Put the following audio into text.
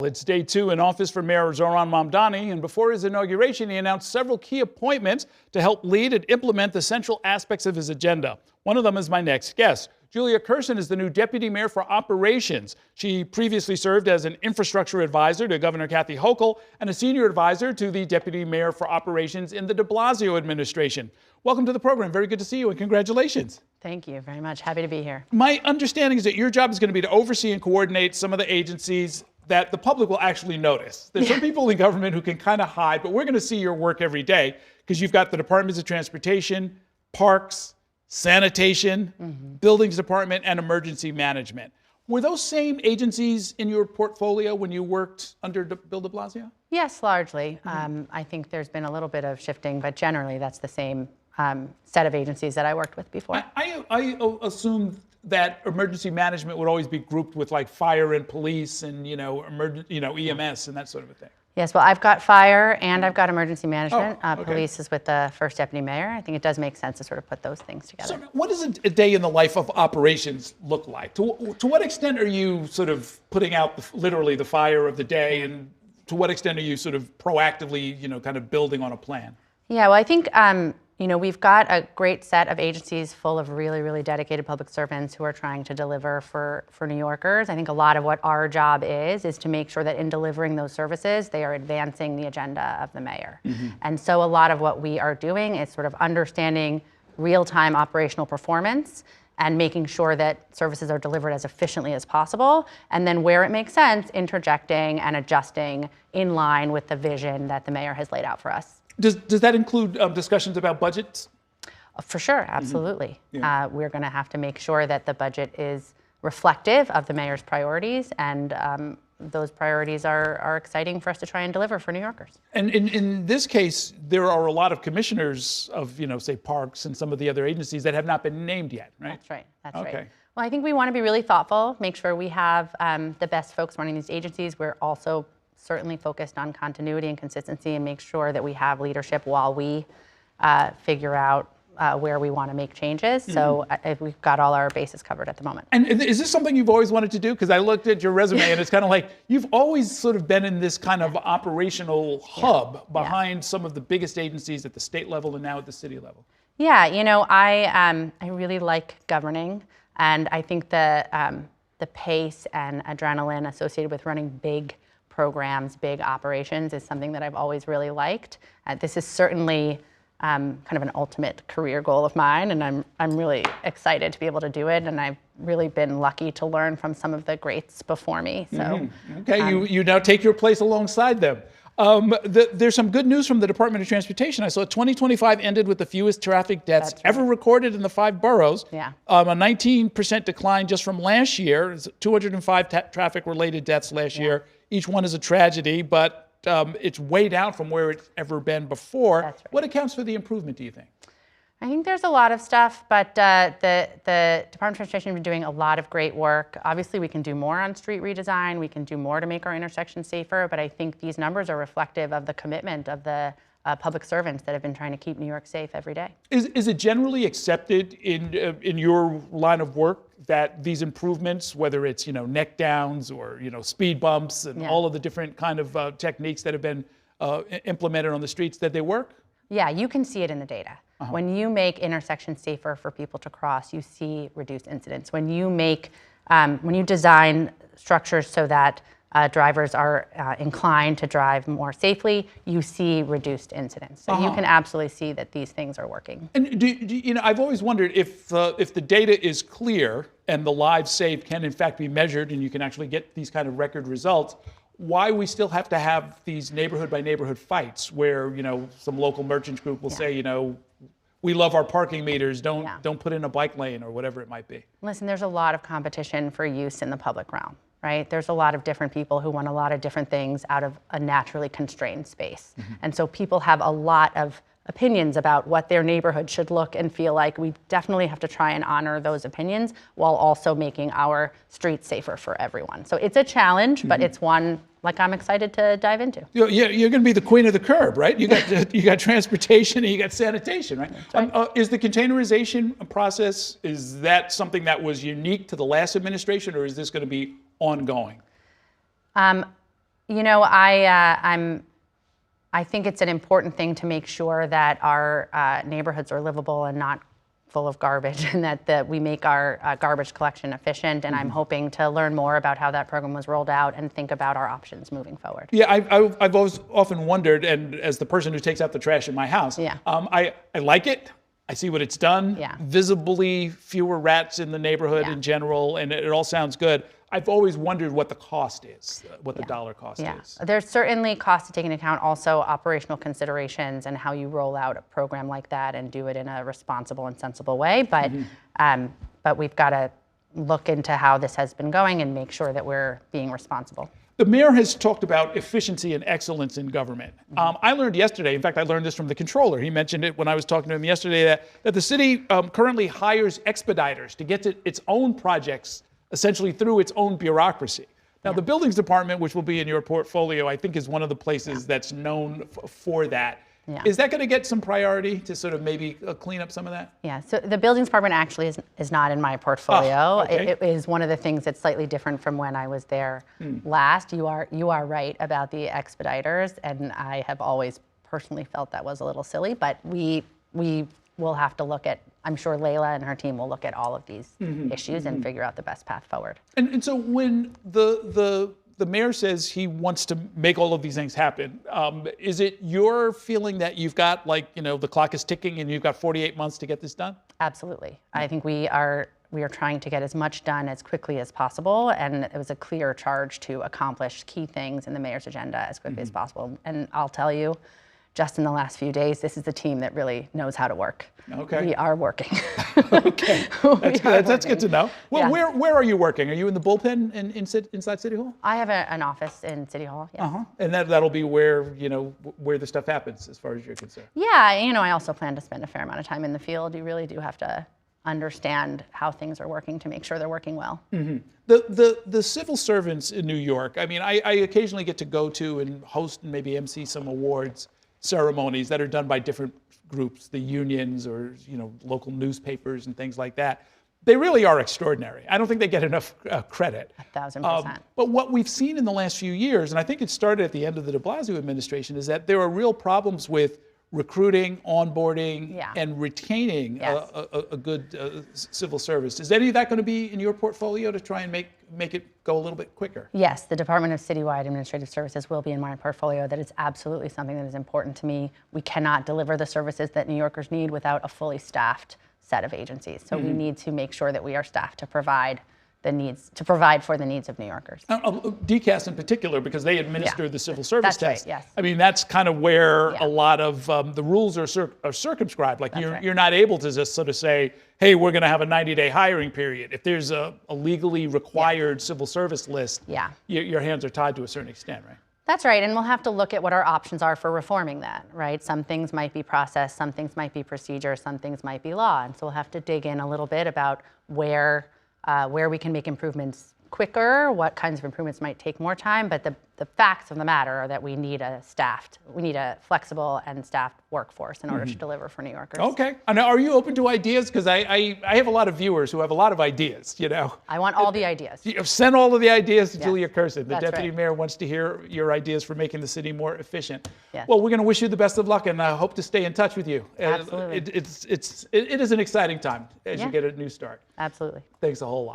It's day 2 in office for Mayor Zoran Mamdani, and before his inauguration, he announced several key appointments to help lead and implement the central aspects of his agenda. One of them is my next guest. Julia Kerson is the new Deputy Mayor for Operations. She previously served as an infrastructure advisor to Governor Kathy Hochul and a senior advisor to the Deputy Mayor for Operations in the Blasio administration. Welcome to the program. Very good to see you, and congratulations. Thank you very much. Happy to be here. My understanding is that your job is going to be to oversee and coordinate some of the agencies that the public will actually notice. There's some people in government who can kind of hide, but we're going to see your work every day because you've got the Departments of Transportation, Parks, Sanitation, Buildings Department, and Emergency Management. Were those same agencies in your portfolio when you worked under Bill de Blasio? Yes, largely. I think there's been a little bit of shifting, but generally that's the same set of agencies that I worked with before. I assumed that emergency management would always be grouped with like fire and police and EMS and that sort of a thing. Yes, well, I've got fire and I've got emergency management. Okay. Police is with the first deputy mayor. I think it does make sense to sort of put those things together. So what does a day in the life of operations look like? To what extent are you sort of putting out literally the fire of the day, and to what extent are you sort of proactively, kind of building on a plan? Yeah, well, I think we've got a great set of agencies full of really, really dedicated public servants who are trying to deliver for New Yorkers. I think a lot of what our job is to make sure that in delivering those services, they are advancing the agenda of the mayor. And so a lot of what we are doing is sort of understanding real-time operational performance and making sure that services are delivered as efficiently as possible. And then where it makes sense, interjecting and adjusting in line with the vision that the mayor has laid out for us. Does that include discussions about budgets? For sure, absolutely. Yeah. We're going to have to make sure that the budget is reflective of the mayor's priorities, and those priorities are exciting for us to try and deliver for New Yorkers. And in this case, there are a lot of commissioners of, say, parks and some of the other agencies that have not been named yet, right? That's right. That's okay. right. Well, I think we want to be really thoughtful, make sure we have the best folks running these agencies. We're also certainly focused on continuity and consistency and make sure that we have leadership while we figure out where we want to make changes. So we've got all our bases covered at the moment. And is this something you've always wanted to do? Because I looked at your resume and it's kind of like you've always sort of been in this kind of operational hub behind some of the biggest agencies at the state level and now at the city level. Yeah, I really like governing, and I think the pace and adrenaline associated with running big programs, big operations is something that I've always really liked. This is certainly kind of an ultimate career goal of mine, and I'm really excited to be able to do it. And I've really been lucky to learn from some of the greats before me. So, okay, you now take your place alongside them. There's some good news from the Department of Transportation. I saw 2025 ended with the fewest traffic deaths ever recorded in the 5 boroughs. Yeah. A 19% decline just from last year. 205 traffic-related deaths last year. Each one is a tragedy, but it's way down from where it's ever been before. That's right. What accounts for the improvement, do you think? I think there's a lot of stuff, but the Department of Transportation has been doing a lot of great work. Obviously, we can do more on street redesign. We can do more to make our intersections safer, but I think these numbers are reflective of the commitment of the public servants that have been trying to keep New York safe every day. Is it generally accepted in your line of work that these improvements, whether it's neck downs or speed bumps and all of the different kind of techniques that have been implemented on the streets, that they work? Yeah, you can see it in the data. When you make intersections safer for people to cross, you see reduced incidents. When you design structures so that drivers are inclined to drive more safely, you see reduced incidents. So you can absolutely see that these things are working. And I've always wondered if the data is clear and the lives saved can in fact be measured, and you can actually get these kind of record results, why we still have to have these neighborhood by neighborhood fights where some local merchant group will say we love our parking meters, don't put in a bike lane or whatever it might be. Listen, there's a lot of competition for use in the public realm, right? There's a lot of different people who want a lot of different things out of a naturally constrained space. And so people have a lot of opinions about what their neighborhood should look and feel like. We definitely have to try and honor those opinions while also making our streets safer for everyone. So it's a challenge, but it's one I'm excited to dive into. You're going to be the queen of the curb, right? You got transportation and you got sanitation, right? Right. Is the containerization process, is that something that was unique to the last administration, or is this going to be ongoing? You know, I think it's an important thing to make sure that our neighborhoods are livable and not full of garbage, and that we make our garbage collection efficient. And I'm hoping to learn more about how that program was rolled out and think about our options moving forward. Yeah, I've always often wondered, and as the person who takes out the trash in my house, Yeah. I like it. I see what it's done. Yeah. Visibly fewer rats in the neighborhood Yeah. in general, and it all sounds good. I've always wondered what the cost is, what the dollar cost is. There's certainly costs to take into account, also operational considerations and how you roll out a program like that and do it in a responsible and sensible way. But we've got to look into how this has been going and make sure that we're being responsible. The mayor has talked about efficiency and excellence in government. I learned yesterday, in fact, I learned this from the controller. He mentioned it when I was talking to him yesterday, that the city currently hires expediters to get to its own projects essentially through its own bureaucracy. Now, the buildings department, which will be in your portfolio, I think is one of the places that's known for that. Yeah. Is that going to get some priority to sort of maybe clean up some of that? Yeah, so the buildings department actually is not in my portfolio. Okay. It is one of the things that's slightly different from when I was there last. You are right about the expediters, and I have always personally felt that was a little silly, but we will have to look at, I'm sure Layla and her team will look at all of these issues and figure out the best path forward. And so when the mayor says he wants to make all of these things happen, is it your feeling that you've got, like, the clock is ticking and you've got 48 months to get this done? Absolutely. I think we are trying to get as much done as quickly as possible, and it was a clear charge to accomplish key things in the mayor's agenda as quickly as possible. And I'll tell you, just in the last few days, this is a team that really knows how to work. Okay. We are working. Okay. That's good to know. Well, Yeah. where are you working? Are you in the bullpen inside City Hall? I have an office in City Hall. Yes. And that'll be where, where the stuff happens as far as you're concerned. Yeah, I also plan to spend a fair amount of time in the field. You really do have to understand how things are working to make sure they're working well. The civil servants in New York, I mean, I occasionally get to go to and host and maybe MC some awards ceremonies that are done by different groups, the unions or local newspapers and things like that. They really are extraordinary. I don't think they get enough credit. 1,000%. But what we've seen in the last few years, and I think it started at the end of the de Blasio administration, is that there are real problems with recruiting, onboarding, and retaining a good civil service. Is any of that going to be in your portfolio to try and make it go a little bit quicker? Yes, the Department of Citywide Administrative Services will be in my portfolio. That is absolutely something that is important to me. We cannot deliver the services that New Yorkers need without a fully staffed set of agencies. So we need to make sure that we are staffed to provide for the needs of New Yorkers. DCAS in particular, because they administer the civil service That's test. right, yes. I mean, that's kind of where a lot of the rules are circumscribed. Like you're not able to just sort of say, hey, we're going to have a 90-day hiring period. If there's a legally required civil service list, your hands are tied to a certain extent, right? That's right, and we'll have to look at what our options are for reforming that, right? Some things might be process, some things might be procedure, some things might be law, and so we'll have to dig in a little bit about where we can make improvements quicker, what kinds of improvements might take more time, but the facts of the matter are that we need a flexible and staffed workforce in order to deliver for New Yorkers. Okay. And are you open to ideas? Because I have a lot of viewers who have a lot of ideas, I want all the ideas. Send all of the ideas to Julia Kerson. The That's deputy right. mayor wants to hear your ideas for making the city more efficient. Yes. Well, we're going to wish you the best of luck, and I hope to stay in touch with you. Absolutely. It is an exciting time as you get a new start. Absolutely. Thanks a whole lot.